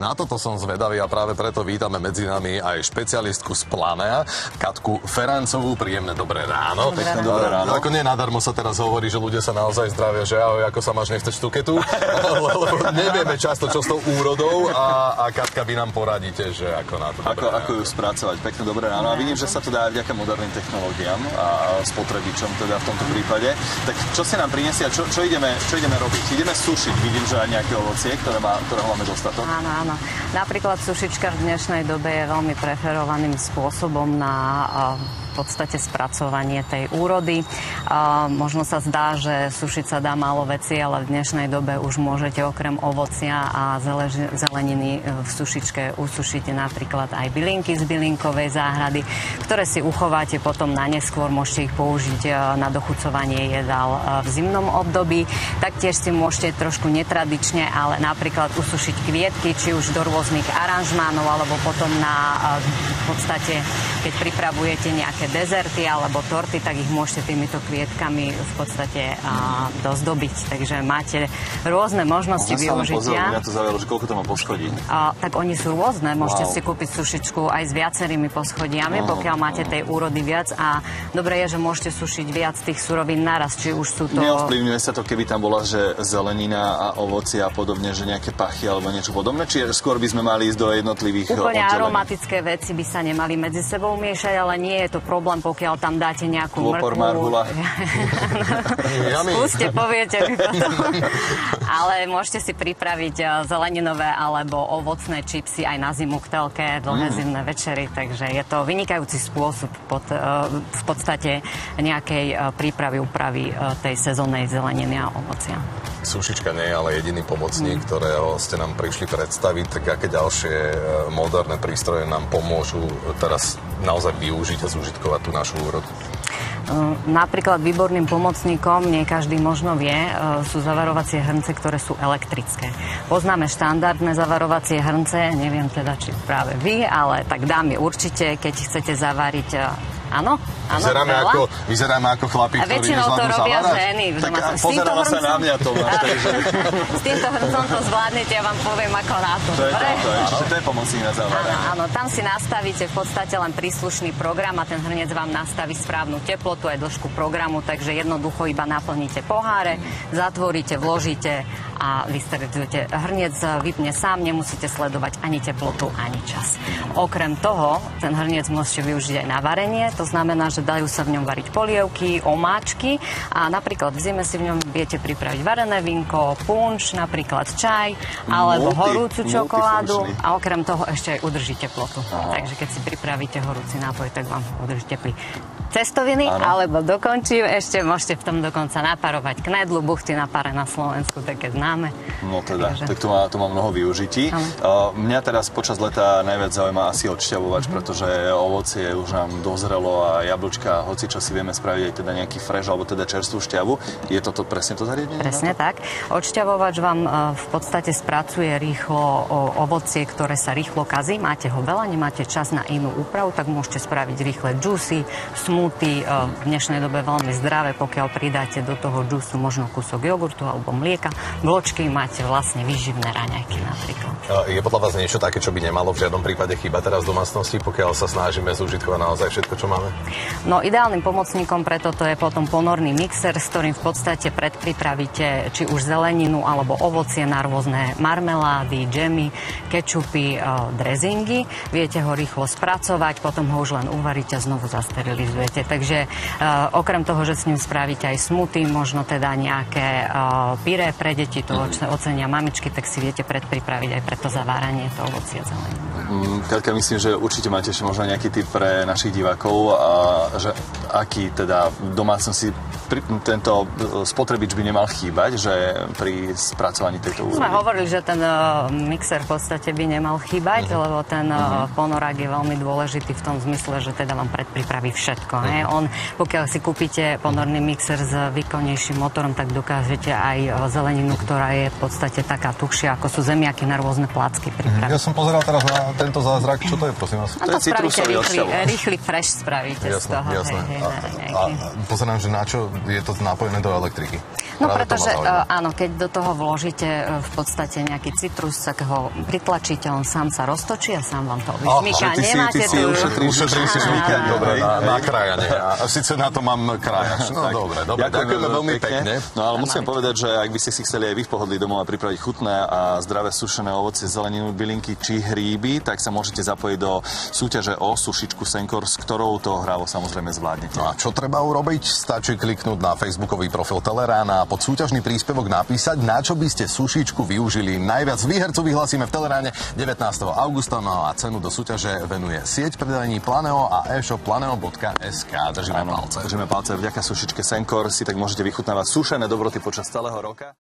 Na toto som zvedavý a práve preto vítame medzi nami aj špecialistku z Planea, Katku Ferancovú. Príjemné dobré ráno. Pekné dobré ráno. Ako nie nadarmo sa teraz hovorí, že ľudia sa naozaj zdravia, že ahoj, ako sa máš, nechceš tuketu? Lebo nevieme často, čo s tou úrodou a Katka, vy nám poradíte, že ako na to. Ako ju spracovať. Pekné dobré ráno. A vidím, že sa to dá vďaka moderným technológiám a spotrebičom teda v tomto prípade. Tak čo si nám prinesie a čo ideme robiť? Ideme sušiť. Vidím, že aj nejaké ovocie, ktorého máme dostatok. Áno. Napríklad sušička v dnešnej dobe je veľmi preferovaným spôsobom na v podstate spracovanie tej úrody. Možno sa zdá, že sušiť sa dá málo veci, ale v dnešnej dobe už môžete okrem ovocia a zeleniny v sušičke usušiť napríklad aj bylinky z bylinkovej záhrady, ktoré si uchováte potom na neskôr. Môžete ich použiť na dochucovanie jedál v zimnom období. Taktiež si môžete trošku netradične, ale napríklad usušiť kvietky, či už do rôznych aranžmánov, alebo potom v podstate, keď pripravujete nejaké dezerty alebo torty, tak ich môžete týmito kvietkami v podstate dozdobiť. Takže máte rôzne možnosti využitia. Mňa to zaujalo, že koľko to má poschodí. Tak oni sú rôzne. Môžete si kúpiť sušičku aj s viacerými poschodiami, pokiaľ máte tej úrody viac. A dobre je, že môžete sušiť viac tých surovín naraz, či už sú to... Neovplyvňuje sa to, keby tam bola, že zelenina a ovocie a podobne, že nejaké pachy alebo niečo podobné, či skôr by sme mali ísť do jednotlivých úplne aromatické veci by sa nemali medzi sebou miešať, ale nie je to problém, pokiaľ tam dáte nejakú mrkvu. Skúste, poviete mi potom. Ale môžete si pripraviť zeleninové alebo ovocné čipsy aj na zimu k telke, dlhé zimné večery, takže je to vynikajúci spôsob v podstate nejakej prípravy, úpravy tej sezónnej zeleniny a ovocia. Sušička nie je ale jediný pomocník, ktorého ste nám prišli predstaviť, tak aké ďalšie moderné prístroje nám pomôžu teraz naozaj využiť a zúžitkovať tú našu úrodu? Napríklad výborným pomocníkom, nie každý možno vie, sú zavarovacie hrnce, ktoré sú elektrické. Poznáme štandardné zavarovacie hrnce, neviem teda, či práve vy, ale tak dámy určite, keď chcete zavariť... Áno, vyzeráme ako chlapi, ktorí väčšinou to robia ženy. Tak pozerala sa na mňa, Tomáš. S týmto hrncom to zvládnete, ja vám poviem ako na to. To je pomocník na zaváranie. Áno, tam si nastavíte v podstate len príslušný program a ten hrniec vám nastaví správnu teplotu aj dĺžku programu, takže jednoducho iba naplníte poháre, zatvoríte, vložíte a vysterilizujete. Hrniec vypne sám, nemusíte sledovať ani teplotu, ani čas. Okrem toho, ten hrniec môžete využiť aj na varenie. To znamená, že dajú sa v ňom variť polievky, omáčky a napríklad v zime si v ňom viete pripraviť varené vínko, punč, napríklad čaj alebo horúcu čokoládu a okrem toho ešte aj udrží teplotu. Takže keď si pripravíte horúci nápoj, tak vám udrží teplý. Cestoviny, alebo dokončím, ešte môžete v tom dokonca naparovať knedlu, buchty na pare na Slovensku, také známe. No teda, tak to má mnoho využití. Mňa teraz počas leta najviac zaujíma asi odšťavovač, pretože ovocie už nám dozrelo a jablčka, hoci čo si vieme spraviť aj teda nejaký fresh, alebo teda čerstvú šťavu. Je toto presne to zariadenie? Presne tak. Odšťavovač vám v podstate spracuje rýchlo ovocie, ktoré sa rýchlo kazí. Máte ho veľa, nemáte čas na inú úpravu, tak môžete spraviť rýchle džusy, smoothie, v dnešnej dobe veľmi zdravé, pokiaľ pridáte do toho džusu možno kúsok jogurtu alebo mlieka. Vločky máte vlastne výživné raňajky napríklad. Je podľa vás niečo také, čo by nemalo v žiadnom prípade chýbať teraz v domácnosti, pokiaľ sa snažíme zúžitkovať naozaj všetko, čo máme? No ideálnym pomocníkom pre toto je potom ponorný mixer, s ktorým v podstate predpripravíte či už zeleninu alebo ovocie na rôzne marmelády, džemy, kečupy, drezingy. Viete ho rýchlo spracovať, potom ho už len uvaríte a znovu zasterilizujete. Takže okrem toho, že s ním spravíte aj smoothie, možno teda nejaké pyré pre deti, to ocenia mamičky, tak si viete predpripraviť aj pre to zaváranie, to ovocie a zeleninu. Katka, myslím, že určite máte ešte možno nejaký tip pre našich divákov, že aký teda domácnosti tento spotrebič by nemal chýbať, že pri spracovaní tejto úrody. Sme hovorili, že ten mixer v podstate by nemal chýbať, lebo ten ponorák je veľmi dôležitý v tom zmysle, že teda vám predpripraví všetko. On, pokiaľ si kúpite ponorný mixer s výkonnejším motorom, tak dokážete aj zeleninu, ktorá je v podstate taká tuhšia, ako sú zemiaky na rôzne placky pripraviť. Ja som pozeral teraz na tento zázrak. Čo to je, prosím vás? To je citrusový odšťavovač. Rýchly fresh spravíte z toho. Jasné. A pozerám, že na čo je to napojené do elektriky? No Práve pretože to ma zaujíma. áno, keď do toho vložíte v podstate nejaký citrus, tak ho pritlačíte, on sám sa roztočí a sám vám to vyšmyká. ty si ušetríš si šmykať, Áno, dobre, áno. na krajanie. A síce na to mám krajač. No dobre, ďakujeme veľmi pekne. No ale musím povedať, že ak by ste si chceli aj vy v pohodlí domov pripraviť chutné a zdravé sušené ovocie, zeleninu, bylinky či hríby, tak sa môžete zapojiť do súťaže o sušičku Senkor, s ktorou to hrávo samozrejme zvládnete. No a čo treba urobiť? Stačí kliknúť na facebookový profil Telerána a pod súťažný príspevok napísať, na čo by ste sušičku využili najviac. Výhercu vyhlasíme v Teleráne 19. augusta, no a cenu do súťaže venuje sieť predajní Planeo a e-shop planeo.sk. Držíme palce. Držíme palce. Vďaka sušičke Senkor si tak môžete vychutnávať sušené dobroty počas celého roka.